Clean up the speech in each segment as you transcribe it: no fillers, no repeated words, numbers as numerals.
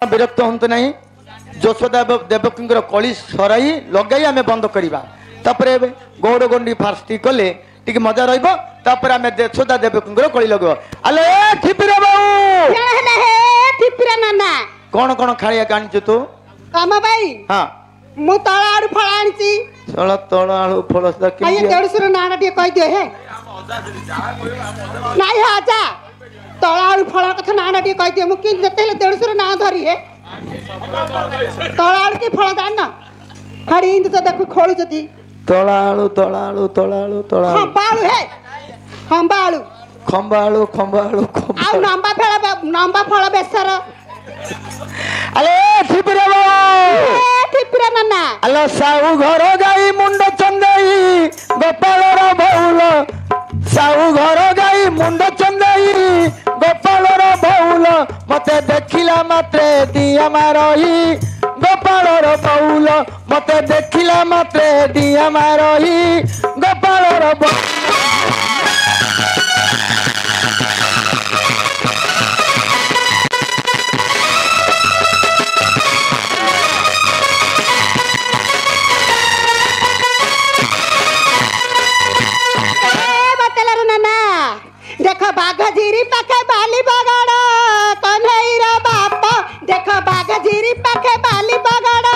विरक्त हूँ ना यशोदा देवकी कली सराई लगे आम बंद करवा गौड़ गंडी फार्ष्टी कले टी मजा रहा आम यशोदा देवकी कली लगे आलो कौन कौन खाया आनी तू कम भाई हाँ मु तला आड़ू फल आनी तला तला आलू फल देड़सर ना कह दिए हे नाई आजा तला आड़ू फल कथा ना कह दिए मुझे देड़सर ना धरी है तला आड़ू की फल जान हरी इंद तो देखो खोलु जदी तला आलू तला आलू तला आलू तला खंबाळू है खंबाळू खंबाळू खंबाळू आ नंबा फल बेसर अले ठिपरे नाना अलो साहू घर गाई मुंड चंदाई गोपालर बहुल साहू घर गाई मुंड चंदाई गोपालर बहुल मते देखिला मात्रे दिया मारही गोपालर बहुल मते देखिला मात्रे दिया मारही गोपालर देखो बाघ झीरी पाखे बाली बगाड़ कन्हैया बाप देखो बाघ झीरी पाखे बाली बगाड़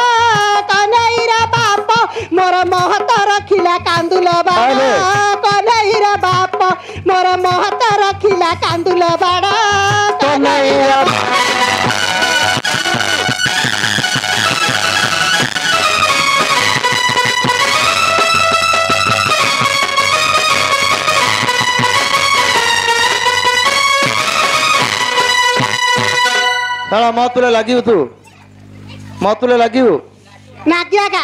कन्हैया बाप मोर महत रखिला कांदुल बाड़ कन्हैया बाप मोर महत रखिला कांदुल बाड़ कन्हैया मतुले लगी तू मतुले लगी नागियागा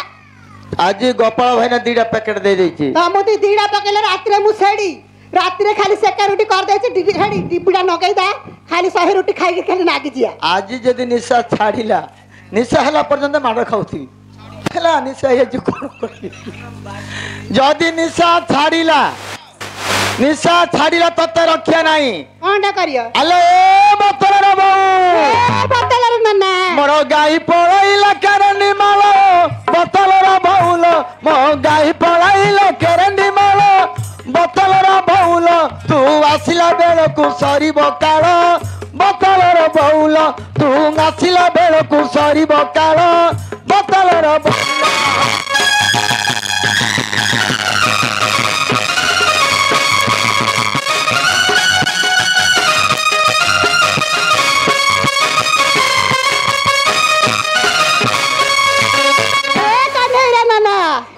आज गोपाल भाई ना दीटा पैकेट दे देछि मुझे दीटा पकेले रात्रे मु सेड़ी रात्रे खाली सेका रोटी कर देछि हेडी डिबुडा नगई दा खाली 100 रोटी खाई के खाली नागी जिया आज जदी निशा छाड़िला निशा हला पर्यंत माड़ खाउथी हला निशा हे जो कोन करली जदी निशा छाड़िला तते रखिया नाही कोनडा करियो अले बतलर बहु बतलर नन्ना मोर गाई पळाइला करनी माल बतलर बहुल मो गाई पळाइला करनी माल बतलर बहुल तू आसिला बेलकु सरीबो काळ बतलर बहुल तू आसिला बेलकु सरीबो काळ बतलर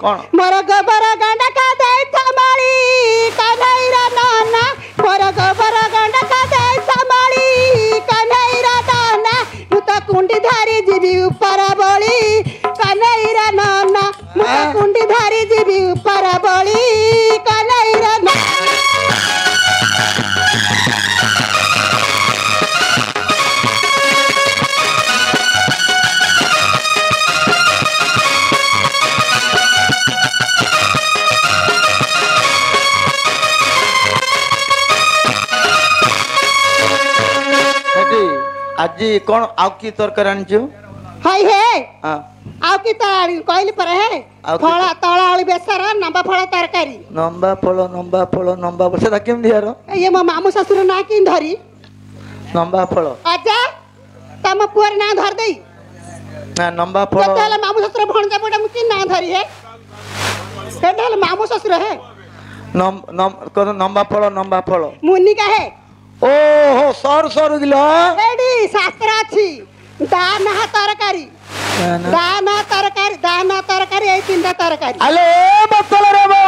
कौन मोर गोबर गंडा का दे संभाली कन्हैया नाना मोर गोबर गंडा का दे संभाली कन्हैया नाना मु तो कुंडी धारी जीवी ऊपर बोली कन्हैया नाना मु तो कुंडी धारी जीवी ऊपर बोली कन्हैया आज कौन आउ की तरकारी आनिछु हाय हे हां आउ की तरकारी कहली पर हे फळ तळा आळू बेसर नंबा फळ तरकारी नंबा फळ सेटा केम दियारो ये मो मामू ससुर ना की धरी नंबा फळ आजा तम पुअर ना धर देई ना नंबा फळ केतले मामू ससुर भणजा पडा मु की ना धरी हे केतले मामू ससुर हे नंबा फळ मुन्नी का है ओहो सर सर गिलो एडी शास्त्र अछि दाना तरकारी दाना तरकारी ए तीनटा तरकारी अले बतल रे बो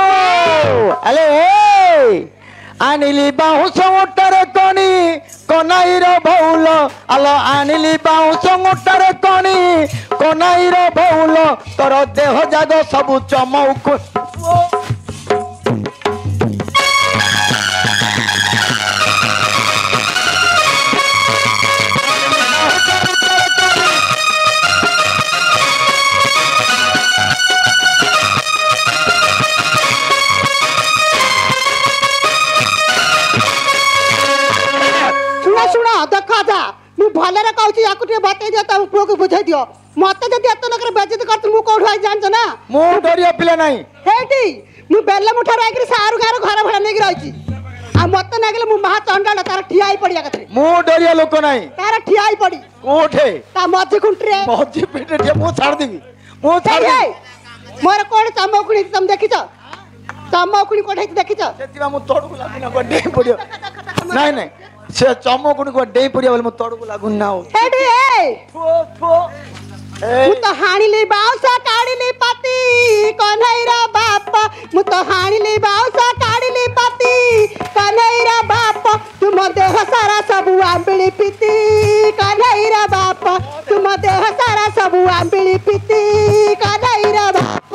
अले आनिली बाउंस मोटर कोनी कोनाईर भौल अलो आनिली बाउंस मोटर कोनी कोनाईर भौल तोर देह जाग सब चमक सुना देखा जा भलरे कहूँ या बतई दियो तुम पुओ को बुझाई दियो मते जदी एत लोकर बेइज्जती करत मु कोठ आई जानछ ना मु डरिया पिला नाही हेटी मु बेल्ला मुठा राखि सारू गार घर भड़ा नेकी रहिची आ मते नागले मु महा चंडाल तार ठियाई पड़िया कथरे मु डरिया लोक नाही तार ठियाई पड़ी कोठे ता मध्य खुंटरे बहुत पेटे ठिया मु छाड़ देबी मु छाड़ देबी मोर कोण चमकुणी तुम देखिछ चमकुणी कोठे देखिछ सेतिबा मु तोडकु लागुना बडे पडियो नाही नाही से चमकुणी को डे पडियो बोले मु तोडकु लागुन ना हो हेडी ए थो थो मु तो हाणिली बाउसा काढिली पाती कन्हैरा बाप मु तो हाणिली बाउसा काढिली पाती कन्हैरा बाप तुम देह सारा सब आंबिली पीती कन्हैरा बाप तुम देह सारा सब आंबिली पीती कन्हैरा बाप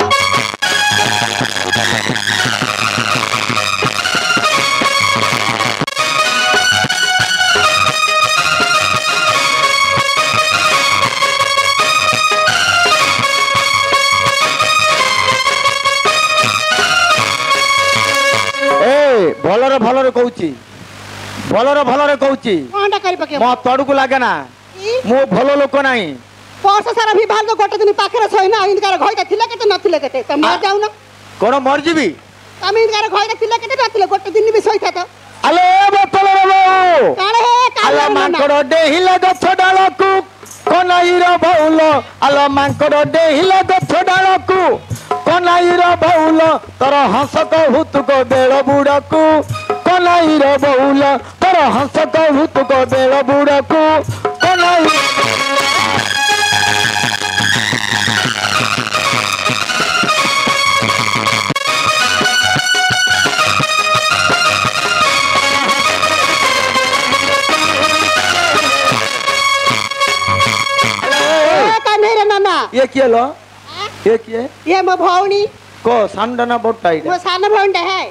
भलरे भलरे कहूची भलरे कहूची कोंडा करि पके मो तोडकु लागे ना मो भलो लोक नाही वर्ष सारा भी भाल गोटे दिन पाखरे सहिना इनकार घइता थिले केते नथिले केते त मर जाऊ ना कोन मर जीवी तमे इनकार घइता थिले केते नथिले गोटे दिन भी सहिता त अले बोतल रे काळे हे अले काळे मांकड़ डेहिला गछ डालकु कोनाईर भौल अले मांकड़ डेहिला गछ डालकु कोनाईर भौल तोर हंसक हुतुक बेल बुड़कु कोनाईर भौल तोर हंसक हुतुक बेल बुड़कु कोनाई कन्हैरा नाना ये किए लो ये किए ये मो भौणी को सांडना बोटा मो सान भौंडा है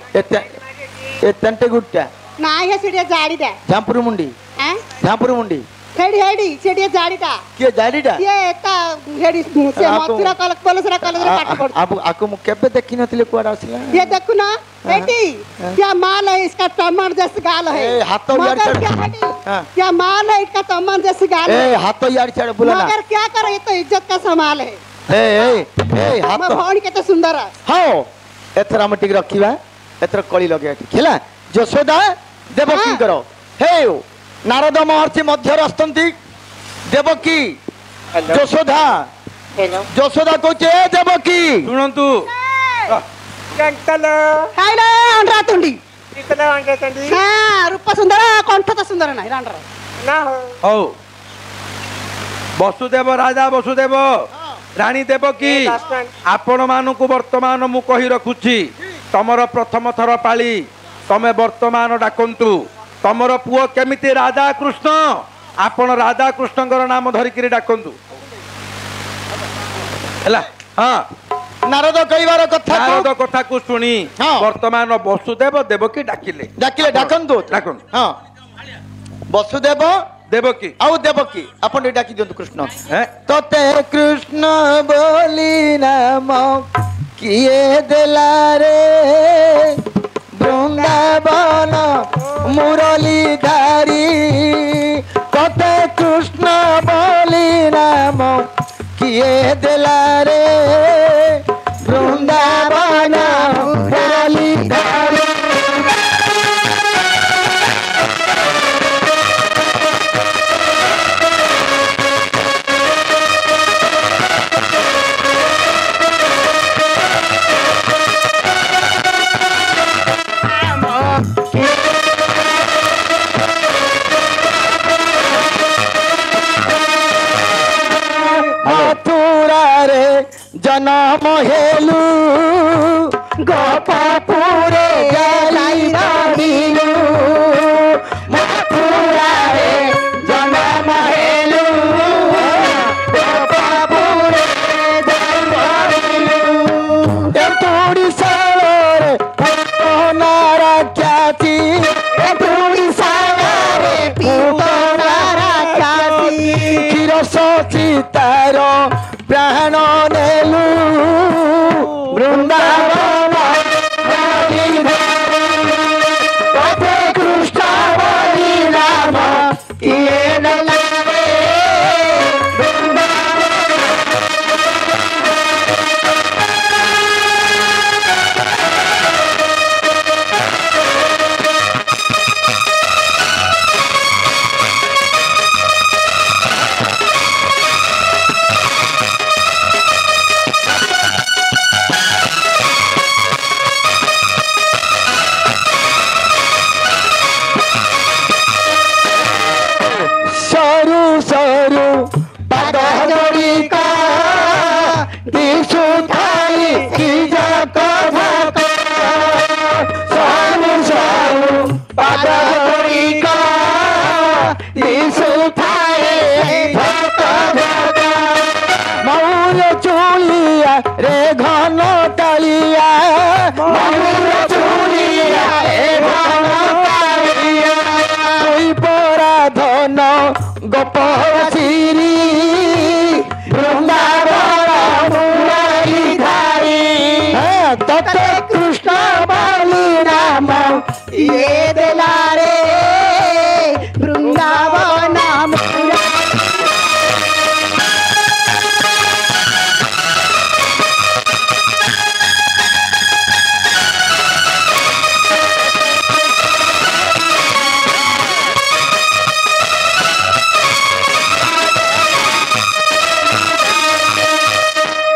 ए तंटे गुट्टा ना हे सिडिया जाड़ी दे झांपुर मुंडी हैं झांपुर मुंडी हेडी हेडी सिडिया जाड़ीटा किए जाडीटा ये ता हेडी से मथुरा कलक पलसरा काट पड़ अब आको मु केबे देखि नथिले कुआडा आसिला ये देखो ना बेटी क्या माल है इसका टमाटर जैसे गाल है ए हाथों यार मगर क्या छड़ हेडी हां क्या माल है इसका टमाटर जैसे गाल ए है हाथों यार छड़ बोला ना मगर क्या करे ये तो इज्जत का सवाल है ए मैं हाथ भौणी के तो सुंदर है हां एथरा हम टिक रखिबा एथरा कळी लगे खेला यशोदा देवकी हाँ। करो हे नारद महर्षि मध्य रस्तंती देवकी यशोदा यशोदा कहचे देवकी ଶୁଣନ୍ତୁ खाइले अंडरा तुंडी हां रूप सुंदर कंठ तो सुंदर नहीं रांडरा ହଉ ବସୁଦେବ ରାଜା ବସୁଦେବ ରାଣୀ ଦେବକୀ ଆପଣ ମାନଙ୍କୁ ବର୍ତ୍ତମାନ ମୁଁ କହି ରଖୁଛି ତମର ପ୍ରଥମ ଥର ପାଳି ତମେ ବର୍ତ୍ତମାନ ଡାକନ୍ତୁ ତମର ପୁଅ କେମିତି ରାଧା କୃଷ୍ଣ ଆପଣ ରାଧା କୃଷ୍ଣଙ୍କର ନାମ ଧରିକିରି ଡାକନ୍ତୁ ହେଲା ହଁ नारद कहिबार कथा ନାରଦ କଥାକୁ ଶୁଣି ହଁ। ବର୍ତ୍ତମାନ ବସୁଦେବ ଦେବକୀ ଡାକିଲେ डाकिले डाकंतु ଡାକନ୍ତୁ हां वसुदेव ଦେବକୀ आउ देवकी अपन डाकी दियंतु कृष्ण ହେଁ? तोते कृष्ण बोली नाम किए देला रे वृंदावन मुरली धारी तोते कृष्ण बोली नाम किए देला रे वृंदावन मुरली धारी मथुरा रे जन्म हेलु गोपपुरे जाई रहिलु मथुरा रे जन्म हेलु गोपपुरे जाई रहिलु एतुडी सारे नारा ख्याति एतुडी सारे नारा ख्याति क्षीरस सीतार प्राण नेलु वृंदावन पथे कृष्ण बोली नाम किए नेला रे वृंदावन रे घन कालिया मयूर चूड़िया रे घन कालिया कोई पराधन गोपाल श्री वृंदावन मुरारी धारी तते कृष्ण बलि राम ये देला रे वृंदावन मुरारी।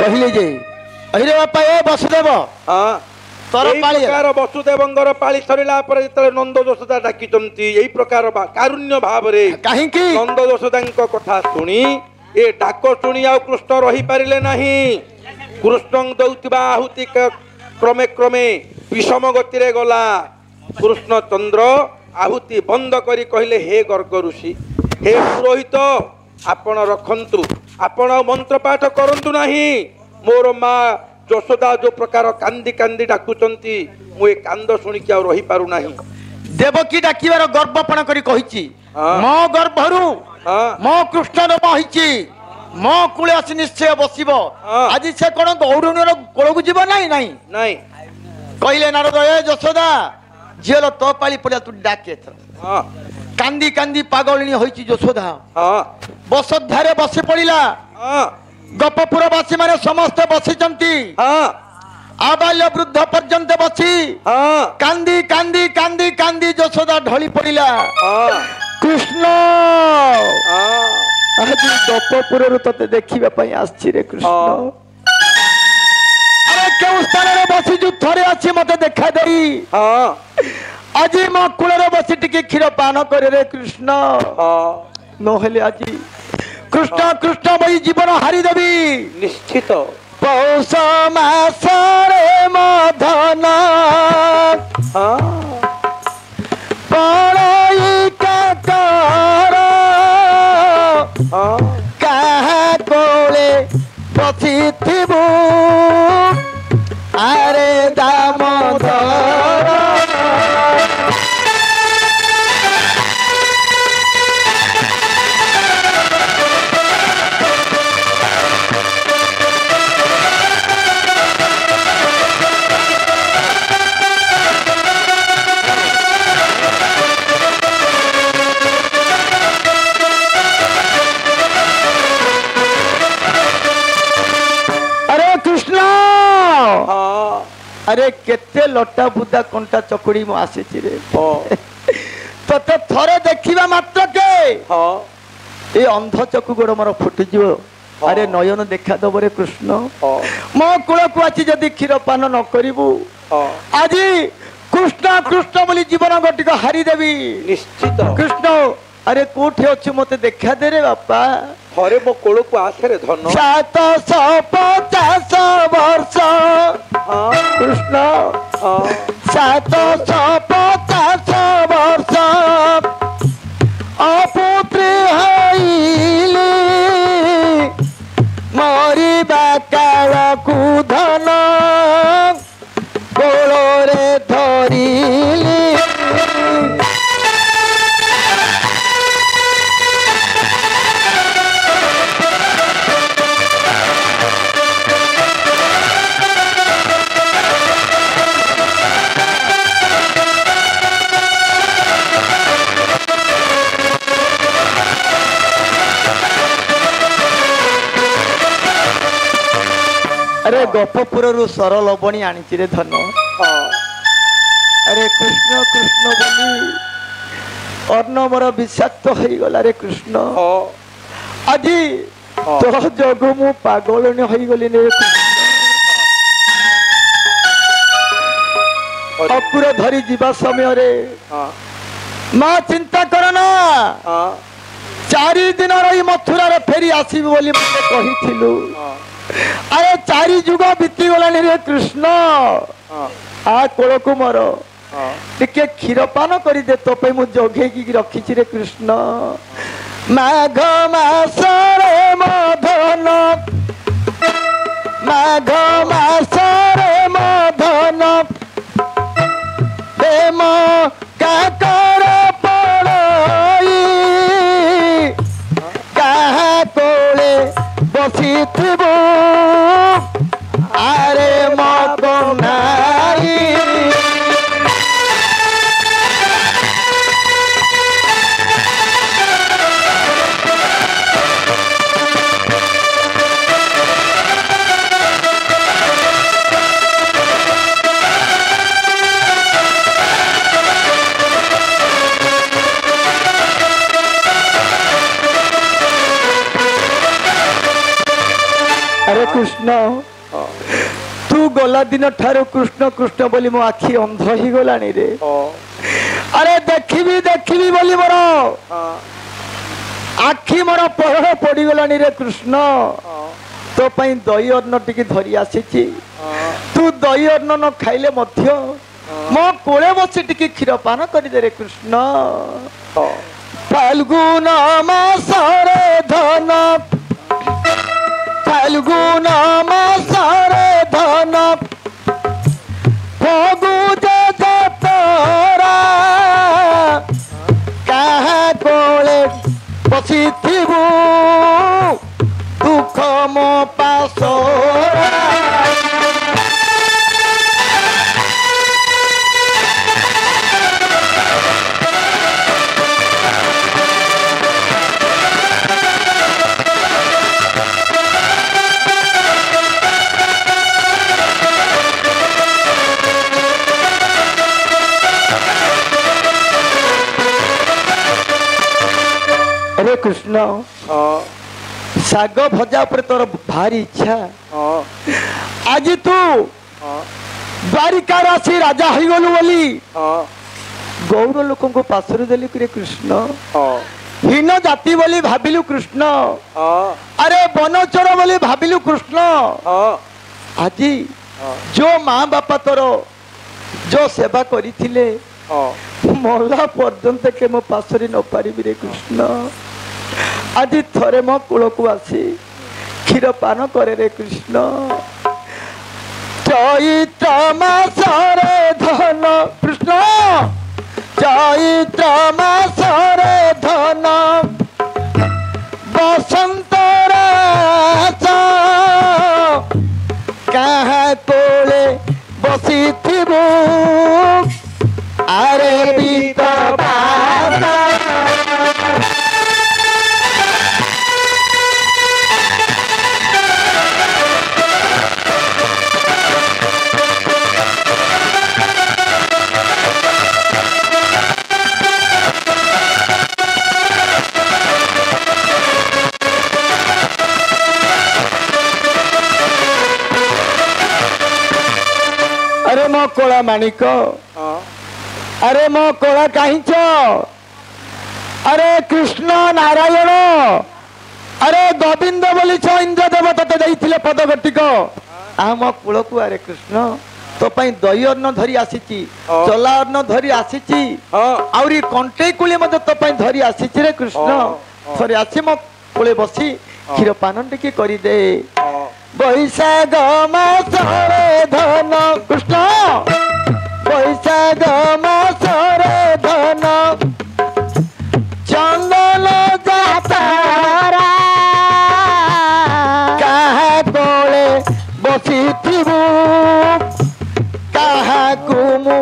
कहले जे अरे बापा ए वसुदेव हाँ तोर एई पाଳି प्रकार वसुदेवंगर पाଳି सरिला पर जेतले नंद यशोदा डाकिचंती एई प्रकार कारुण्य भावरे काहींकी नंद यशोदाଙ୍କ कथा शुणी ए डाक शुणी आ कृष्ण रही पारिले नाही कृष्ण दउतिबा आहुति क्रमे क्रमे विषम गति रे गला कृष्ण चंद्र आहुति बंद करी कहले हे गर्ग ऋषि हे पुरोहित आपण रखंतु आपण मंत्र पाठ करंतु नाही मोर माँ यशोदा जो प्रकार कांदी कांदी डाकुचंती मु ए कांद शुणिकी आ रही पारु नाही देवकी डाकिबार गर्वपण करी कहिची हाँ। मो गर्भरु हाँ मो कृष्ण रम होइची मो कूले आसी निश्चय बसिबो हाँ। आज से कोन गौरुणर कोळकु जीव नाही नाही नाही कहले नारद ए यशोदा झियल तो पाଳି पड़िया तू डाके हाँ कांदी कांदी पागलिनी होइची यशोदा हाँ बसधारे बसी पड़िला हाँ गपपुरवासी माने समस्त बसिचंती हाँ आबाल्य वृद्ध पर्यंत बसी हाँ कांदी कांदी कांदी कांदी यशोदा ढली पड़िला हाँ कृष्ण हाँ आज गपपुर तते देखिबा पई आछि रे कृष्ण हाँ। अरे केउ स्थान रे बसी जु थरे अछि मते देखा देई हाँ आज मो कुल रे बसी टिके क्षीर पान करे रे कृष्ण हाँ नहेले आज कृष्ण कृष्ण बई जीवन हारी देबी निश्चित पौष मासरे मधन हाँ पड़ई काकर हाँ काहा कोले बसिथिबु आरे दामोदर हाँ अरे केते लटा बुदा कंटा चकुड़ी मु आसीची रे हाँ तते थरे देखिबा मात्र के हाँ ए अंध चकु गोड़ मोर फुटी जीव अरे नयन देखा दब रे कृष्ण हाँ मो कुल को आछि जदी क्षीर पान न करिबु हाँ आज कृष्ण कृष्ण बोली जीवन गटिक हारी देबी निश्चित कृष्ण अरे कोठी अछि मते देखा दे रे बापा थरे मो कोल को आसे रे धन 750 वर्ष हाँ कृष्ण हाँ 750 वर्ष अपुत्री हईली मरिबा कालकु धन कोଳରେ धरिली अरे गोपपुर सरल बणी आनी रे धन हाँ अरे कृष्ण कृष्ण बोली अर्णवर विषाक्त हो गला रे कृष्ण हाँ आज तो जग मु पागलनी हो गली रे कृष्ण अपुर धरी जीवा समय रे हाँ माँ चिंता करना हाँ 4 दिन रही मथुरा रे फेरी आसीबी बोली मते कहिथिलु हाँ अरे 4 जुग बीती गलानी रे कृष्ण हाँ आ कोल को मोर हाँ टिके क्षीर पान करी दे तो पे मु जोगे की रखी रे कृष्ण माघ मासरे मधन माघ ବସିଥିବୁ ଆରେ ମୋ କହ୍ନାଇ अरे कृष्ण तू गला दिन ठारू कृष्ण कृष्ण बोली मो आखि अंध ही गलानी रे अरे देखिबी देखिबी बोली मोर आखि मोर पहड़ पड़ी गलानी रे कृष्ण तो पई दही अन्न टिकी धरी आसीची तू दही अन्न न खाइले मध्य मो कोले बसी टिकी क्षीर पान करि दे रे कृष्ण फाल्गुन मासरे धन फाल्गुन मासरे धन फगु जतरा कहा कोले बसिथिबु दुख मो पासोरा अरे कृष्ण साग भजा पर तोर भारी इच्छा आज तू द्वारिका राशि राजा हो गलु बोली गौर लोक को पासरे देली रे कृष्ण हीन जाति बोली भाबिलु कृष्ण अरे बनचर बोली भाबिलु कृष्ण आज जो माँ बापा तोर जो सेवा करिथिले मरला पर्यंत के मो पासरे न पारि रे कृष्ण आज थरे मो कूल को आसी क्षीर पान करे रे कृष्ण चैत्र मासरे धन कृष्ण चैत्र मासरे धन बसंत राजा कहाँ कोले बसिथिबु अरे बीत बाता अरे मो कोला माणिक अरे मो कोला काहीच अरे कृष्ण नारायण अरे गोविंद बोली इंद्र देव तते देइथिले पद गटिक आ मो कूल को अरे कृष्ण तो पई दही अन्न धरी आसीची चला अन्न धरी आसीची आउरी कंटे कुले मते तो पई धरी आसीची रे कृष्ण थरे आसी मो कोले बसी क्षीर पान टिके करि दे बैशाख मासरे धन कृष्ण बैशाख मासरे धन चंदन जातरा कहा कोले बसिथिबु कहा कुमु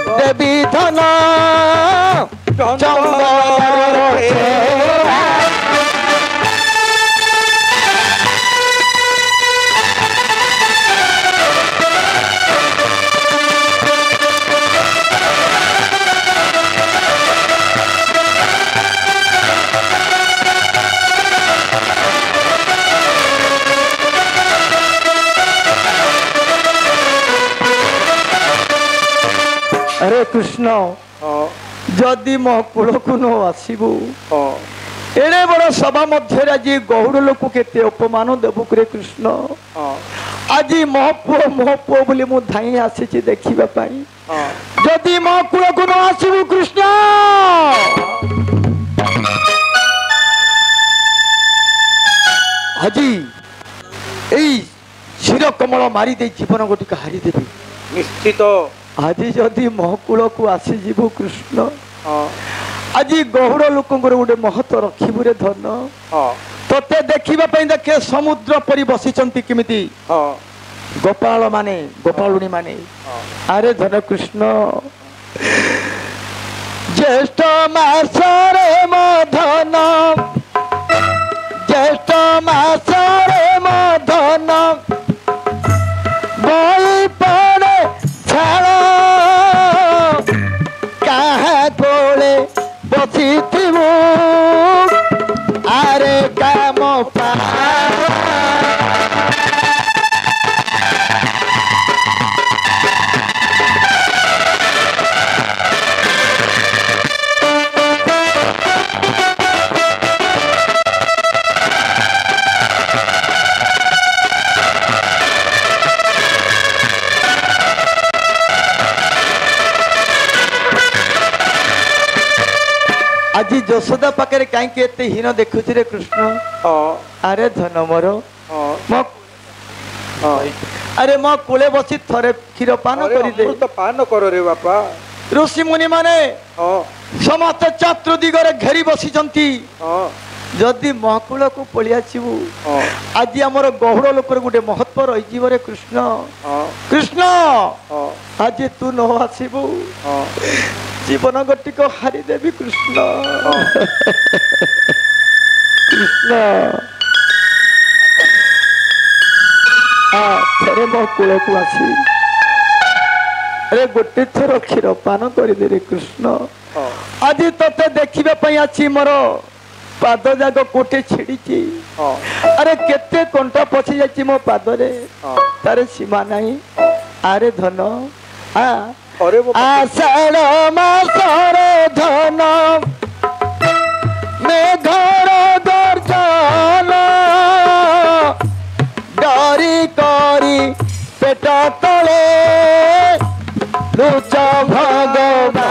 देवी धन चंदन अरे कृष्ण जदि मो कूल को न आसबू एड़े बड़ सभा मध्य आज गौड़ लोक केते अपमान देबु रे कृष्ण आज मो पुओ बोली मु धाई आसी देखिबा पाई जदि मो कूल को न आसबू कृष्ण आज एई क्षीर कमल मारी दे जीवन गोटिक हारी देबी निश्चित आज जदि महकूल को आसी जीवु कृष्ण आज गौड़ लोक गोटे महत्व रखिबु रे धन ତୋତେ ଦେଖିବା ପାଇଁ ଦେଖେ ସମୁଦ୍ର ପରି ବସିଛନ୍ତି କେମିତି ହଁ ଗୋପାଳ ମାନେ ଗୋପାଳୁଣୀ ମାନେ। ଆରେ ଧନ କୃଷ୍ଣ ଜ୍ୟେଷ୍ଠ ମାସରେ ମଧନ ଜ୍ୟେଷ୍ଠ ମାସରେ ମଧନ ବଳି ପଡ଼େ ଛାଳ କାହା କୋଳେ ବସିଥିବୁ ଆରେ କାମ ପା ଆଜି ଯଶୋଦା ପାଖରେ କାହିଁକି ଏତେ ହୀନ ଦେଖୁଛି ରେ କୃଷ୍ଣ? ଆରେ ଧନ ମୋର ଆରେ ମୋ କୂଳେ ବସି ଥରେ କ୍ଷୀର ପାନ କରିଦେ। ପାନ କର ରେ ବାପା। ଋଷି ମୁନି ମାନେ ସମସ୍ତେ ଚତୁର୍ଦିଗରେ ଘେରି ବସିଛନ୍ତି। ଯଦି ମହାକୂଳକୁ ପଳେଇ ଆସିବୁ ଆଜି ଆମର ଗହୁଡ଼ ଲୋକର ଗୋଟେ ମହତ୍ଵ ରହିଯିବ ରେ କୃଷ୍ଣ। କୃଷ୍ଣ ଆଜି ତୁ ନ ଆସିବୁ ଜୀବନ ଗୋଟିକ ହାରିଦେବି କୃଷ୍ଣ। କୃଷ୍ଣ ଥରେ ମୋ କୂଳକୁ ଆସି ଗୋଟେ ଥର କ୍ଷୀର ପାନ କରିଦେ ରେ କୃଷ୍ଣ। ଆଜି ତତେ ଦେଖିବା ପାଇଁ ଅଛି ମୋର ପାଦ ଯାକ କୋଟେ ଛିଡ଼ିଛି। ଆରେ କେତେ କଣ୍ଟା ପଶି ଯାଇଛି ମୋ ପାଦରେ ତାର ସୀମା ନାହିଁ। ଆରେ ଧନ ଆଷାଢ଼ ମାସରେ ଧନ ମେଘର ଗର୍ଜନ ଡରି କରି ପେଟ ତଳେ ଲୁଚ ଭଗବାନ।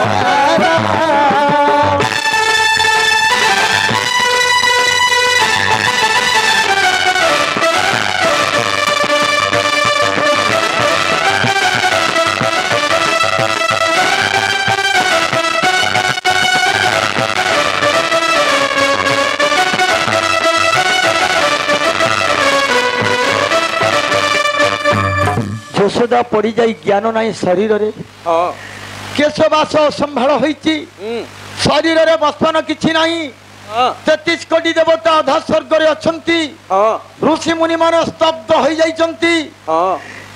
ଯଶୋଦା ପଡ଼ିଯାଇ ଜ୍ଞାନ ନାହିଁ ଶରୀରରେ। କେଶବାସ ସମ୍ଭାଳ ହୋଇଛି ଶରୀରରେ ବସ୍ତନ କିଛି ନାହିଁ। 33 କୋଟି ଦେବତା ଅଧା ସ୍ୱର୍ଗରେ ଅଛନ୍ତି। ଋଷି ମୁନି ମାନେ ସ୍ତବ୍ଧ ହୋଇଯାଇଛନ୍ତି।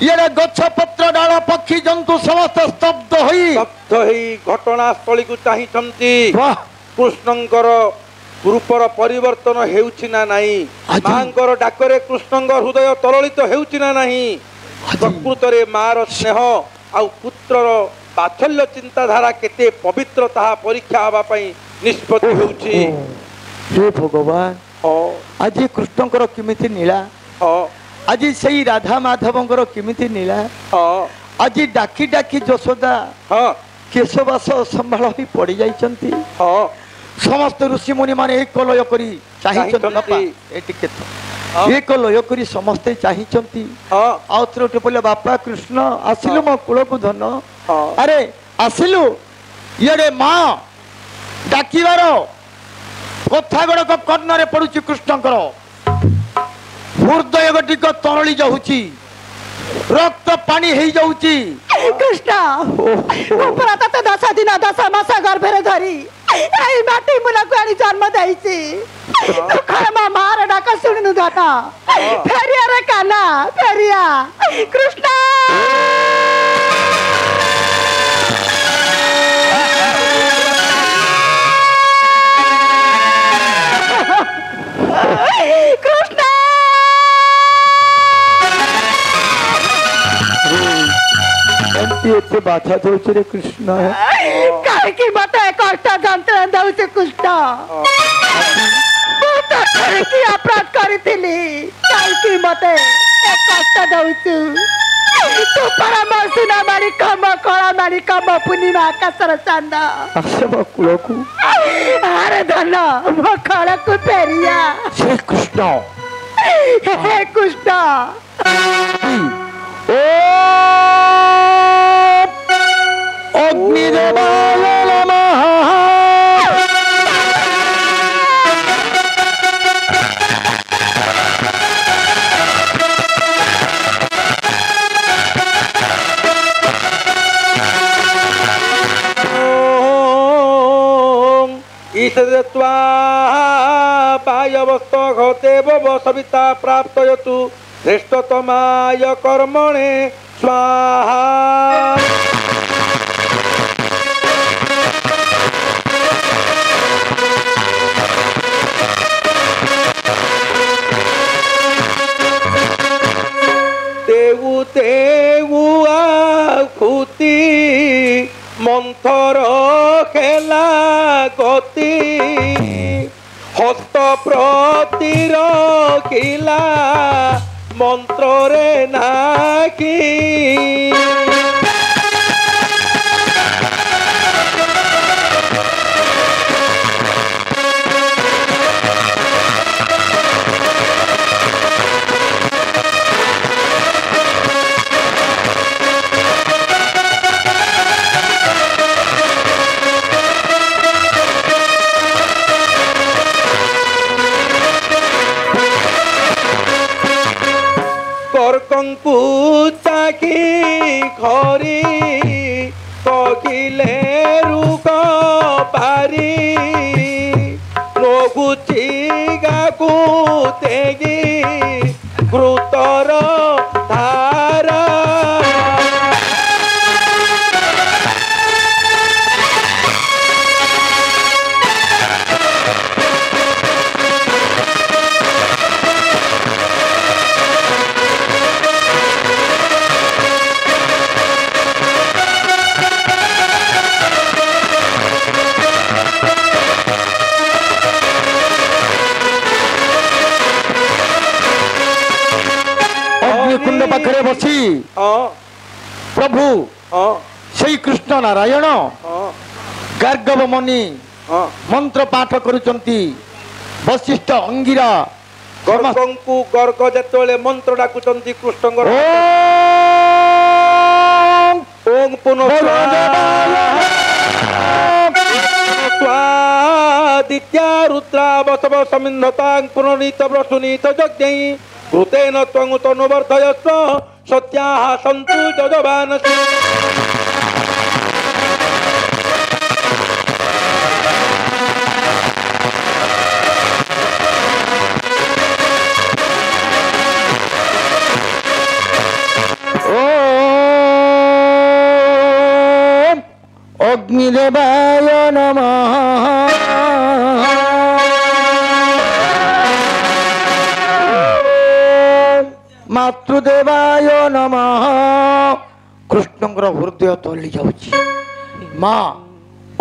ଇଆଡ଼େ ଗଛ ପତ୍ର ଡାଳ ପକ୍ଷୀ ଜନ୍ତୁ ସମସ୍ତେ ସ୍ତବ୍ଧ ହୋଇ ଘଟଣାସ୍ଥଳୀକୁ ଚାହିଁଛନ୍ତି। କୃଷ୍ଣଙ୍କର ରୂପର ପରିବର୍ତ୍ତନ ହେଉଛି ନା ନାହିଁ? ମାଙ୍କର ଡାକରେ କୃଷ୍ଣଙ୍କ ହୃଦୟ ତରଳିତ ହେଉଛି ନା ନାହିଁ? ପ୍ରକୃତରେ ମାର ସ୍ନେହ ଆଉ ପୁତ୍ରର ବାତ୍ସଲ୍ୟ ଚିନ୍ତାଧାରା କେତେ ପବିତ୍ର ତାହା ପରୀକ୍ଷା ହେବା ପାଇଁ ନିଷ୍ପତ୍ତି ହେଉଛି। ହେ ଭଗବାନ ଆଜି କୃଷ୍ଣଙ୍କର କେମିତି ନୀଳା ଆଜି ସେଇ ରାଧା ମାଧବଙ୍କର କେମିତି ନୀଳା। ଆଜି ଡାକି ଡାକି ଯଶୋଦା କେଶବାସ ସମ୍ଭାଳ ହୋଇ ପଡ଼ି ଯାଇଛନ୍ତି। ସମସ୍ତ ଋଷି ମୁନି ମାନେ ଏକ ଲୟ କରି ଚାହିଁଛନ୍ତି। ଟିକେ ଏକ ଲୟ କରି ସମସ୍ତେ ଚାହିଁଛନ୍ତି। ଆଉ ଥରେ ଉଠି ପଡ଼ିଲେ ବାପା କୃଷ୍ଣ ଆସିଲୁ ମୋ କୂଳକୁ ଧନ। ଆରେ ଆସିଲୁ ଇଆଡ଼େ ମା ଡାକିବାର କଥା ଗୁଡ଼ାକ କର୍ଣ୍ଣରେ ପଡୁଛି। କୃଷ୍ଣଙ୍କର ହୃଦୟ ଗୋଟିକ ତରଳି ଯାଉଛି ରକ୍ତ ପାଣି ହେଇଯାଉଛି। କୃଷ୍ଣ ତତେ 10 ଦିନ 10 ମାସ ଗର୍ଭରେ ଧରି ଏଇ ମାଟି ମୁଲାକୁ ଆଣି ଜନ୍ମ ଦେଇଛି। ମୋ ମାର ଡାକ ଶୁଣିନୁ ଧନ ଫେରିଆ ରେ କାନା ଫେରିଆ କୃଷ୍ଣ। କୃଷ୍ଣ ଏତେ ବାଧା ଦଉଛି ରେ କୃଷ୍ଣ। କାହିଁକି ମତେ କଷ୍ଟ ଯନ୍ତ୍ରଣା ଦଉଛି କୃଷ୍ଣ? ମୁଁ ତ କି ଅପରାଧ କରିଥିଲି କାହିଁକି ମତେ କଷ୍ଟ ଦଉଛୁ? ତୁ ପରମ ସୁନା ମାଣିକ ମୋ କଳା ମାଣିକ ମୋ ପୂର୍ଣ୍ଣିମା ଆକାଶର ଚାନ୍ଦ ଆସ ମୋ କୂଳକୁ। ଆରେ ଧନ ମୋ କଳକୁ ଫେରିଆ। ସେ କୃଷ୍ଣ ହେ କୃଷ୍ଣ ଅଗ୍ନିଦେବାୟ ନମଃ। इतत्वा पायवस्त घतेव सविता प्राप्तयतु श्रेष्ठतमाय कर्मणे स्वाहा। तेऊ तेऊ आहुति मन्थर खेला गति हस्त प्रतिर किला मन्त्रे नाकी। कर्कंकु चाखी खरी कगिले रुक पारी नगुची गाकु तेगी घृतर धारा। कुंड पाखरे बसी प्रभु श्री कृष्ण नारायण गार्गव मुनि मंत्र पाठ करुचंती वशिष्ठ अंगिरा गर्गंकु गर्ग जेतले मंत्र डाकुचंती कृष्णंगर ओम पुनः दित्या रुद्रा बसव समिन्धतां पुनरीत प्रसुनीत जज्ञै भूतेन त्वं तनुवर्धयस्व सत्याः सन्तु जजमानसि। ओम अग्निदेवाय नमः। मातृदेवाय नमः। कृष्णଙ୍କର ହୃଦୟ ତଳି ଯାଉଛି। ମା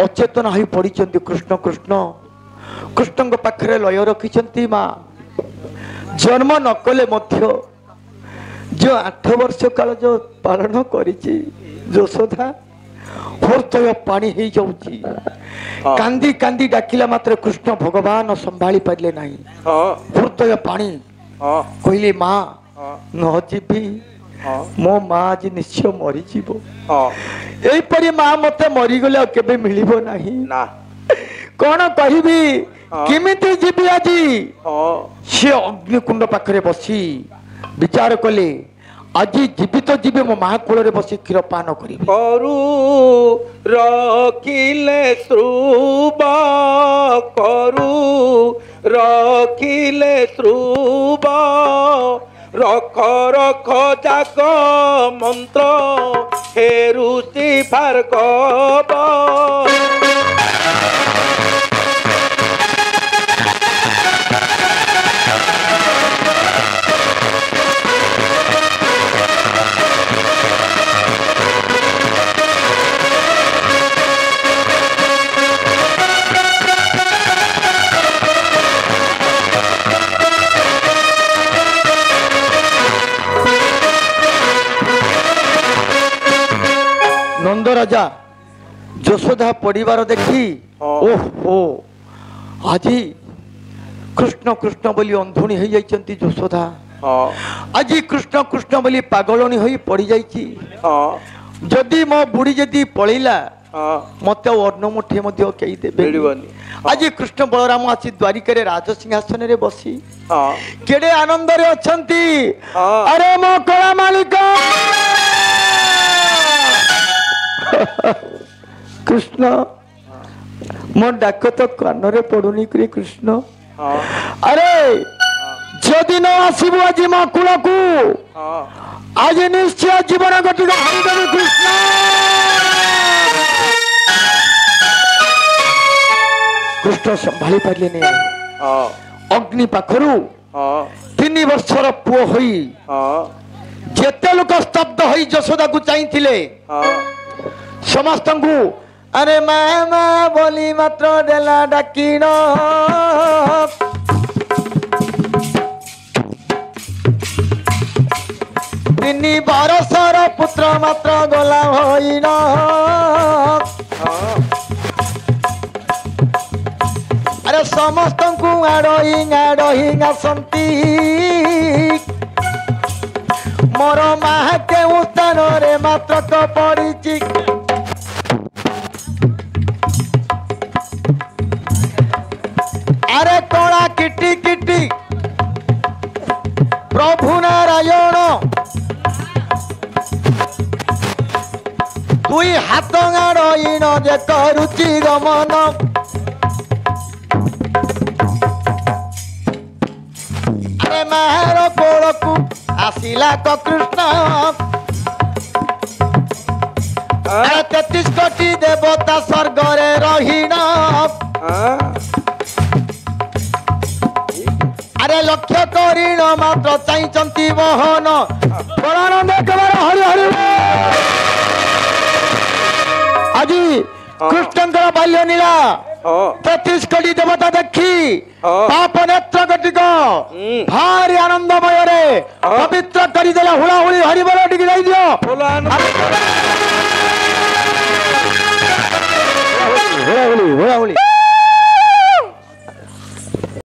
ଅଚେତନ ହୋଇ ପଡ଼ିଛନ୍ତି। କୃଷ୍ଣ କୃଷ୍ଣ କୃଷ୍ଣଙ୍କ ପାଖରେ ଲୟ ରଖିଛନ୍ତି। ମା ଜନ୍ମ ନ କଲେ ମଧ୍ୟ ଯେଉଁ 8 ବର୍ଷ କାଳ ଯେଉଁ ପାଳନ କରିଛି ଯଶୋଦା ହୃଦୟ ପାଣି ହେଇଯାଉଛି। କାନ୍ଦି କାନ୍ଦି ଡାକିଲା ମାତ୍ର କୃଷ୍ଣ ଭଗବାନ ସମ୍ଭାଳି ପାରିଲେ ନାହିଁ। ହୃଦୟ ପାଣି କହିଲେ ମା न जीवी मो माँ आज निश्चय मरीजीव। यहीपरि माँ मत मरीगले केबे मिलिबो नाही ना कौन कहबी किमिति जीवी आज से अग्निकुंड पाखरे बसी विचार कले आज जीवित तो जीवी मो माँ कूल बसी क्षीर पान करी करू रखिले श्रुब करू रखिले श्रुब रख रख जाक मंत्र हेरुति भार्गव। नंद राजा यशोदा परिवार देखी ओहो आज कृष्ण कृष्ण बोली अंधुणी हो जाती यशोदा आज कृष्ण कृष्ण बोली पागलणी हो पड़ जाइए। जदि मो बुढ़ी जदि पलैला मत अन्न मुठे कई देवे। आज कृष्ण बलराम आसी द्वारिका राजसिंहासन रे बसी केड़े आनंद रे अछंती। अरे मो कला मालिका कृष्ण ମୋ ଡାକ ତ କାନରେ ପଡୁନି କି କୃଷ୍ଣ। ଆରେ ଯଦି ନ ଆସିବୁ ଆଜି ମୋ କୂଳକୁ ଆଜି ନିଶ୍ଚୟ ଜୀବନ ଗତିକ ହାରିଦେବି କୃଷ୍ଣ। କୃଷ୍ଣ ସମ୍ଭାଳି ପାରିଲେନି। ଅଗ୍ନି ପାଖରୁ 3 ବର୍ଷର ପୁଅ ହୋଇ ଯେତେ ଲୋକ ସ୍ତବ୍ଧ ହୋଇ ଯଶୋଦାକୁ ଚାହିଁଥିଲେ ସମସ୍ତଙ୍କୁ ଆରେ ମା ମା ବୋଲି ମାତ୍ର ଦେଲା ଡାକିଣ। 3 ବର୍ଷର ପୁତ୍ର ମାତ୍ର ଗଲା ହୋଇନ। ଆରେ ସମସ୍ତଙ୍କୁ ଆଡ଼ଇ ଆସନ୍ତି ମୋର ମା କେଉଁ ସ୍ଥାନରେ ମାତ୍ର ପଡ଼ିଛି। আরে কড়া কিটি কিটি প্রভু নারায়ণ 2 হাত গাড়ইন যে করুচি গমন। আরে মার কোলকু আসিলা কৃষ্ণ 33 কোটি দেবতা স্বর্গরে রহিণ। আরে লক্ষ্য করিণ মাত্র চাইছন্তি মোহন বড়ানন্দ কেবল হরি হরি। আজি কৃষ্ণଙ୍କର ବାଲ୍ୟ ନୀଳା 33 କୋଟି ଦେବତା ଦେଖି ପାପ ନେତ୍ର ଗଟିକ ଭାରି ଆନନ୍ଦମୟରେ ପବିତ୍ର କରିଦେଲା। ହୁଳା ହୁଳି ହରିବଲ ଟିକେ ଦେଇଦିଅ।